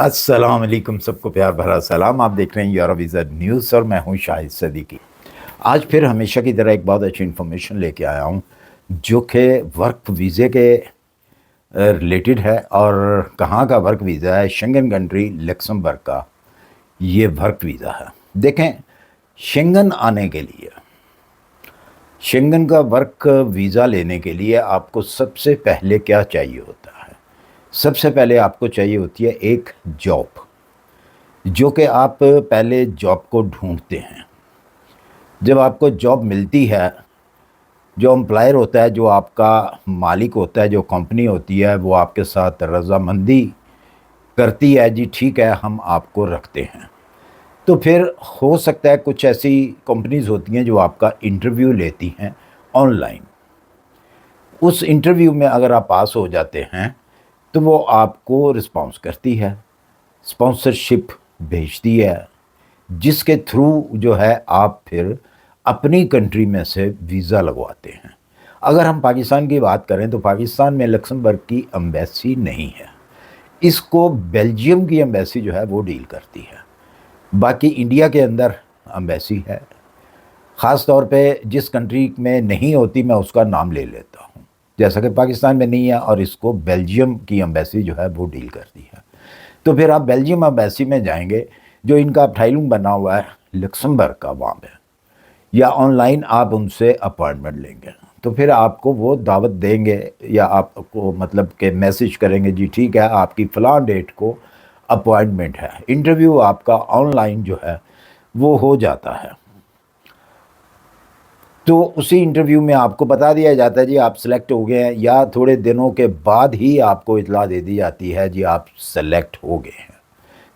अस्सलाम वालेकुम, सबको प्यार भरा सलाम। आप देख रहे हैं यूरो वीज़ा न्यूज़ और मैं हूं शाहिद सदीकी। आज फिर हमेशा की तरह एक बहुत अच्छी इन्फॉर्मेशन लेके आया हूं जो कि वर्क वीज़े के रिलेटेड है। और कहाँ का वर्क वीज़ा है? शेंगन कंट्री लक्समबर्ग का ये वर्क वीज़ा है। देखें, शेंगन आने के लिए, शेंगन का वर्क वीज़ा लेने के लिए आपको सबसे पहले क्या चाहिए होता है? सबसे पहले आपको चाहिए होती है एक जॉब, जो कि आप पहले जॉब को ढूंढते हैं। जब आपको जॉब मिलती है, जो एम्प्लॉयर होता है, जो आपका मालिक होता है, जो कंपनी होती है, वो आपके साथ रज़ामंदी करती है, जी ठीक है हम आपको रखते हैं। तो फिर हो सकता है कुछ ऐसी कंपनीज़ होती हैं जो आपका इंटरव्यू लेती हैं ऑनलाइन। उस इंटरव्यू में अगर आप पास हो जाते हैं तो वो आपको रिस्पॉन्स करती है, स्पॉन्सरशिप भेजती है, जिसके थ्रू जो है आप फिर अपनी कंट्री में से वीज़ा लगवाते हैं। अगर हम पाकिस्तान की बात करें तो पाकिस्तान में लक्समबर्ग की एम्बेसी नहीं है, इसको बेल्जियम की एम्बेसी जो है वो डील करती है। बाकी इंडिया के अंदर एम्बेसी है। ख़ास तौर पे जिस कंट्री में नहीं होती मैं उसका नाम ले लेता हूँ, जैसा कि पाकिस्तान में नहीं है और इसको बेल्जियम की एम्बेसी जो है वो डील करती है। तो फिर आप बेल्जियम एम्बेसी में जाएंगे, जो इनका फाइलिंग बना हुआ है लक्समबर्ग का, वहाँ पे, या ऑनलाइन आप उनसे अपॉइंटमेंट लेंगे तो फिर आपको वो दावत देंगे या आपको मतलब कि मैसेज करेंगे, जी ठीक है आपकी फ़लाँ डेट को अपॉइंटमेंट है। इंटरव्यू आपका ऑनलाइन जो है वो हो जाता है। तो उसी इंटरव्यू में आपको बता दिया जाता है जी आप सेलेक्ट हो गए हैं, या थोड़े दिनों के बाद ही आपको इतला दे दी जाती है जी आप सेलेक्ट हो गए हैं।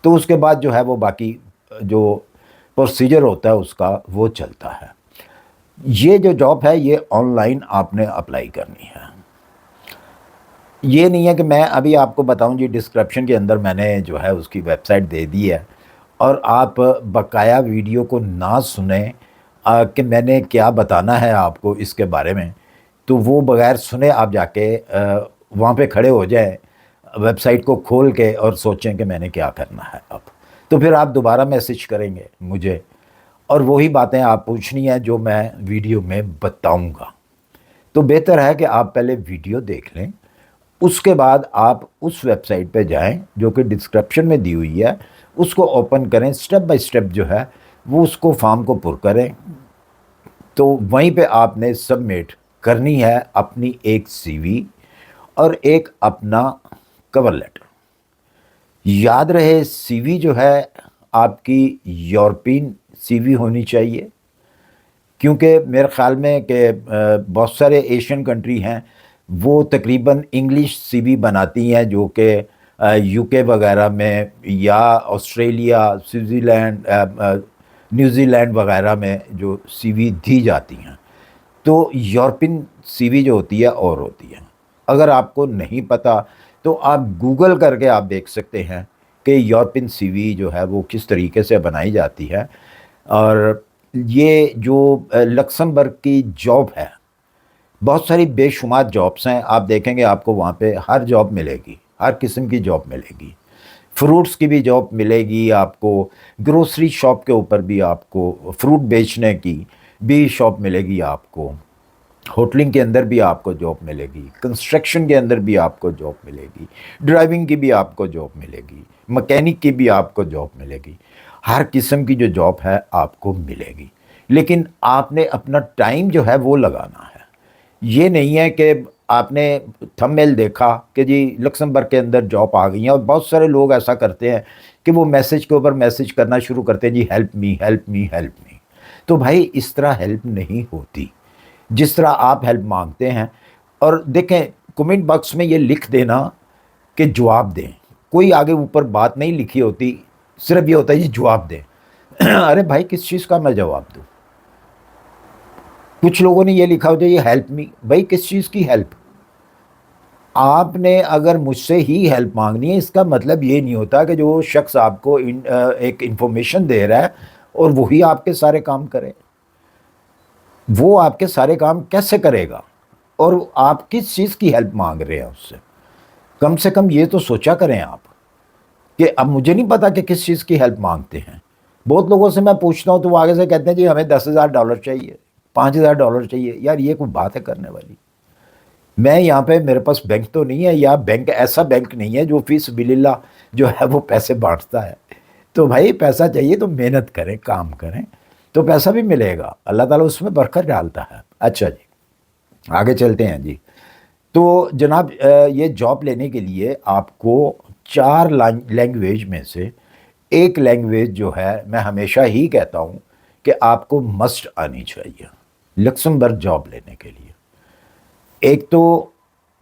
तो उसके बाद जो है वो बाकी जो प्रोसीजर होता है उसका वो चलता है। ये जो जॉब है ये ऑनलाइन आपने अप्लाई करनी है। ये नहीं है कि मैं अभी आपको बताऊं जी, डिस्क्रिप्शन के अंदर मैंने जो है उसकी वेबसाइट दे दी है और आप बकाया वीडियो को ना सुने कि मैंने क्या बताना है आपको इसके बारे में, तो वो बगैर सुने आप जाके वहाँ पे खड़े हो जाएं वेबसाइट को खोल के और सोचें कि मैंने क्या करना है अब। तो फिर आप दोबारा मैसेज करेंगे मुझे और वही बातें आप पूछनी है जो मैं वीडियो में बताऊंगा। तो बेहतर है कि आप पहले वीडियो देख लें, उसके बाद आप उस वेबसाइट पे जाएं जो कि डिस्क्रिप्शन में दी हुई है, उसको ओपन करें, स्टेप बाय स्टेप जो है वो उसको फॉर्म को पुर करें। तो वहीं पे आपने सबमिट करनी है अपनी एक सीवी और एक अपना कवर लेटर। याद रहे सीवी जो है आपकी यूरोपियन सीवी होनी चाहिए, क्योंकि मेरे ख़्याल में कि बहुत सारे एशियन कंट्री हैं वो तकरीबन इंग्लिश सीवी बनाती हैं, जो कि यूके वगैरह में या ऑस्ट्रेलिया, स्विट्ज़रलैंड, न्यूज़ीलैंड वगैरह में जो सीवी दी जाती हैं। तो यूरोपियन सीवी जो होती है और होती है। अगर आपको नहीं पता तो आप गूगल करके आप देख सकते हैं कि यूरोपियन सीवी जो है वो किस तरीके से बनाई जाती है। और ये जो लक्समबर्ग की जॉब है, बहुत सारी बेशुमार जॉब्स हैं, आप देखेंगे आपको वहाँ पे हर जॉब मिलेगी, हर किस्म की जॉब मिलेगी। फ्रूट्स की भी जॉब मिलेगी आपको, ग्रोसरी शॉप के ऊपर भी आपको, फ्रूट बेचने की भी शॉप मिलेगी आपको, होटलिंग के अंदर भी आपको जॉब मिलेगी, कंस्ट्रक्शन के अंदर भी आपको जॉब मिलेगी, ड्राइविंग की भी आपको जॉब मिलेगी, मैकेनिक की भी आपको जॉब मिलेगी। हर किस्म की जो जॉब है आपको मिलेगी, लेकिन आपने अपना टाइम जो है वो लगाना है। ये नहीं है कि आपने थंबनेल देखा कि जी लक्समबर्ग के अंदर जॉब आ गई है, और बहुत सारे लोग ऐसा करते हैं कि वो मैसेज के ऊपर मैसेज करना शुरू करते हैं, जी help me help me help me. तो भाई इस तरह हेल्प नहीं होती जिस तरह आप हेल्प मांगते हैं। और देखें, कमेंट बॉक्स में ये लिख देना कि जवाब दें, कोई आगे ऊपर बात नहीं लिखी होती, सिर्फ ये होता है जी जवाब दें। अरे भाई किस चीज़ का मैं जवाब दूँ? कुछ लोगों ने ये लिखा होता है ये हेल्प मी, भाई किस चीज़ की हेल्प? आपने अगर मुझसे ही हेल्प मांगनी है, इसका मतलब ये नहीं होता कि जो शख्स आपको एक इंफॉर्मेशन दे रहा है और वही आपके सारे काम करे। वो आपके सारे काम कैसे करेगा और आप किस चीज़ की हेल्प मांग रहे हैं उससे? कम से कम ये तो सोचा करें आप। کہ اب مجھے نہیں پتا کہ کس چیز کی ہیلپ مانگتے ہیں. بہت لوگوں سے میں پوچھتا ہوں تو وہ آگے سے کہتے ہیں جی ہمیں $10,000 چاہیے، $5,000 چاہیے. یار یہ کوئی بات ہے کرنے والی؟ میں یہاں پہ میرے پاس بینک تو نہیں ہے، یا بینک ایسا بینک نہیں ہے جو فی سبیل اللہ جو ہے وہ پیسے بانٹتا ہے. تو بھائی پیسہ چاہیے تو محنت کریں، کام کریں تو پیسہ بھی ملے گا، اللہ تعالیٰ اس میں برکت ڈالتا ہے. اچھا جی آگے چلتے ہیں جی. تو جناب یہ جاب لینے کے لیے آپ کو 4 لینگویج میں سے ایک لینگویج جو ہے میں ہمیشہ ہی کہتا ہوں کہ آپ کو مسٹ آنی چاہیے لکسمبرگ جاب لینے کے لیے. ایک تو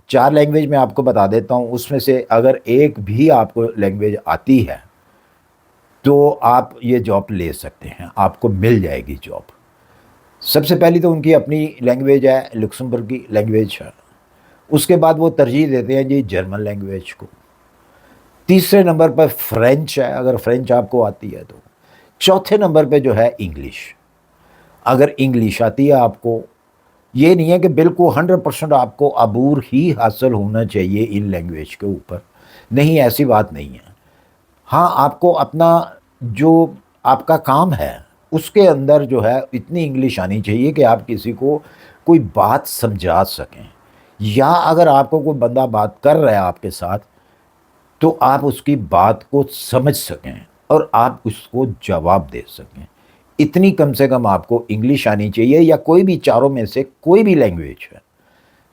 4 لینگویج میں آپ کو بتا دیتا ہوں، اس میں سے اگر ایک بھی آپ کو لینگویج آتی ہے تو آپ یہ جاب لے سکتے ہیں، آپ کو مل جائے گی جاب. سب سے پہلی تو ان کی اپنی لینگویج ہے، لکسمبرگ کی لینگویج ہے. اس کے بعد وہ ترجیح دیتے ہیں جی جرمن لینگویج کو. تیسرے نمبر پر فرینچ ہے، اگر فرینچ آپ کو آتی ہے تو. چوتھے نمبر پہ جو ہے انگلش، اگر انگلش آتی ہے آپ کو. یہ نہیں ہے کہ بالکل 100% آپ کو عبور ہی حاصل ہونا چاہیے ان لینگویج کے اوپر، نہیں ایسی بات نہیں ہے. ہاں آپ کو اپنا جو آپ کا کام ہے اس کے اندر جو ہے اتنی انگلش آنی چاہیے کہ آپ کسی کو کوئی بات سمجھا سکیں، یا اگر آپ کو کوئی بندہ بات کر رہا ہے آپ کے ساتھ تو آپ اس کی بات کو سمجھ سکیں اور آپ اس کو جواب دے سکیں. اتنی کم سے کم آپ کو انگلش آنی چاہیے، یا کوئی بھی چاروں میں سے کوئی بھی لینگویج ہے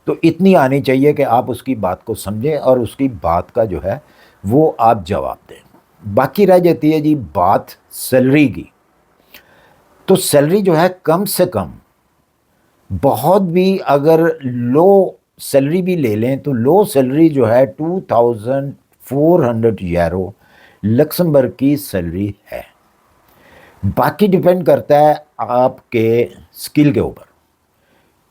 تو اتنی آنی چاہیے کہ آپ اس کی بات کو سمجھیں اور اس کی بات کا جو ہے وہ آپ جواب دیں. باقی رہ جاتی ہے جی بات سیلری کی. تو سیلری جو ہے کم سے کم، بہت بھی اگر لو سیلری بھی لے لیں تو لو سیلری جو ہے 2400 یورو لکسمبرگ کی سیلری ہے. باقی ڈیپینڈ کرتا ہے آپ کے سکل کے اوپر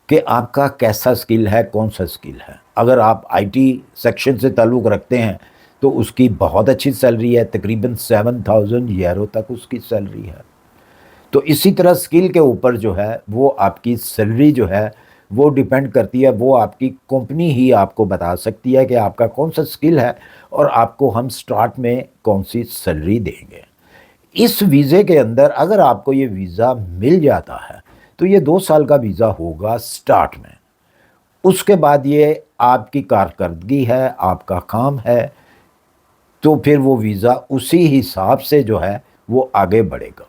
کہ آپ کا کیسا سکل ہے، کون سا سکل ہے. اگر آپ آئی ٹی سیکشن سے تعلق رکھتے ہیں تو اس کی بہت اچھی سیلری ہے، تقریباً 7000 یورو تک اس کی سیلری ہے. تو اسی طرح سکل کے اوپر جو ہے وہ آپ کی سیلری جو ہے وہ ڈیپینڈ کرتی ہے، وہ آپ کی کمپنی ہی آپ کو بتا سکتی ہے کہ آپ کا کون سا سکل ہے اور آپ کو ہم سٹارٹ میں کون سی سیلری دیں گے. اس ویزے کے اندر اگر آپ کو یہ ویزا مل جاتا ہے تو یہ 2 سال کا ویزا ہوگا سٹارٹ میں. اس کے بعد یہ آپ کی کارکردگی ہے، آپ کا کام ہے، تو پھر وہ ویزا اسی حساب سے جو ہے وہ آگے بڑھے گا.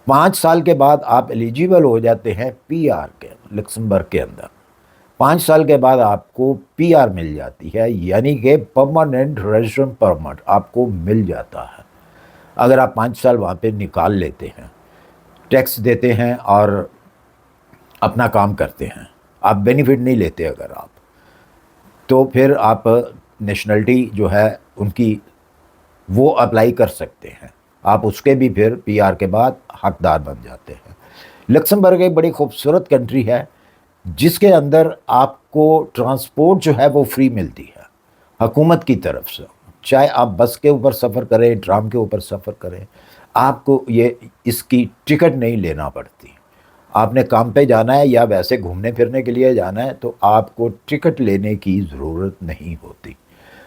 5 سال کے بعد آپ ایلیجیبل ہو جاتے ہیں پی آر کے لکسمبرگ کے اندر. 5 سال کے بعد آپ کو پی آر مل جاتی ہے، یعنی کہ پرماننٹ ریزیڈنٹ پرمٹ آپ کو مل جاتا ہے. اگر آپ 5 سال وہاں پہ نکال لیتے ہیں، ٹیکس دیتے ہیں اور اپنا کام کرتے ہیں، آپ بینیفٹ نہیں لیتے اگر آپ، تو پھر آپ نیشنلٹی جو ہے ان کی وہ اپلائی کر سکتے ہیں. آپ اس کے بھی پھر پی آر کے بعد حقدار بن جاتے ہیں. لکسمبرگ ایک بڑی خوبصورت کنٹری ہے جس کے اندر آپ کو ٹرانسپورٹ جو ہے وہ فری ملتی ہے حکومت کی طرف سے. چاہے آپ بس کے اوپر سفر کریں، ٹرام کے اوپر سفر کریں، آپ کو اس کی ٹکٹ نہیں لینا پڑتی. آپ نے کام پہ جانا ہے یا ویسے گھومنے پھرنے کے لیے جانا ہے تو آپ کو ٹکٹ لینے کی ضرورت نہیں ہوتی.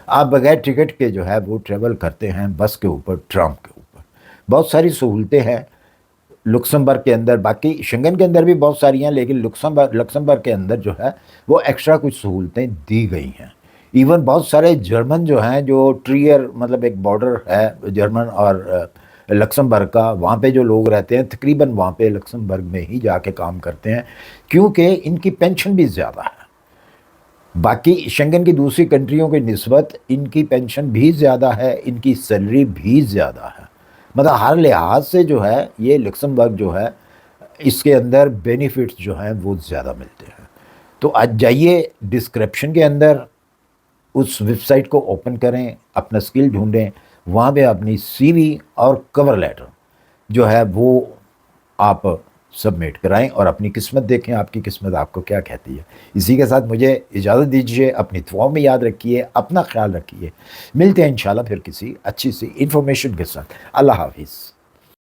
آپ بغیر ٹکٹ کے جو ہے وہ ٹریول کرتے ہیں بس کے اوپر، ٹرام کے اوپر. بہت ساری سہولتیں ہیں لکسمبرگ کے اندر، باقی شنگن کے اندر بھی بہت ساری ہیں، لیکن لکسمبرگ کے اندر جو ہے وہ ایکسٹرا کچھ سہولتیں دی گئی ہیں. ایون بہت سارے جرمن جو ہیں، جو ٹریئر مطلب ایک بارڈر ہے جرمن اور لکسمبرگ کا، وہاں پہ جو لوگ رہتے ہیں تقریباً وہاں پہ لکسمبرگ میں ہی جا کے کام کرتے ہیں کیونکہ ان کی پینشن بھی زیادہ ہے. باقی شنگن کی دوسری کنٹریوں کی نسبت ان کی پینشن بھی زیادہ ہے، ان کی سیلری بھی زیادہ ہے. مطلب ہر لحاظ سے جو ہے یہ لکسمبرگ جو ہے اس کے اندر بینیفٹس جو ہیں وہ زیادہ ملتے ہیں. تو آج جائیے ڈسکرپشن کے اندر اس ویب سائٹ کو اوپن کریں، اپنا سکل ڈھونڈیں، وہاں پہ اپنی سی وی اور کور لیٹر جو ہے وہ آپ سبمٹ کرائیں اور اپنی قسمت دیکھیں، آپ کی قسمت آپ کو کیا کہتی ہے. اسی کے ساتھ مجھے اجازت دیجیے، اپنی دعاؤں میں یاد رکھیے، اپنا خیال رکھیے. ملتے ہیں انشاءاللہ پھر کسی اچھی سی انفارمیشن کے ساتھ. اللہ حافظ.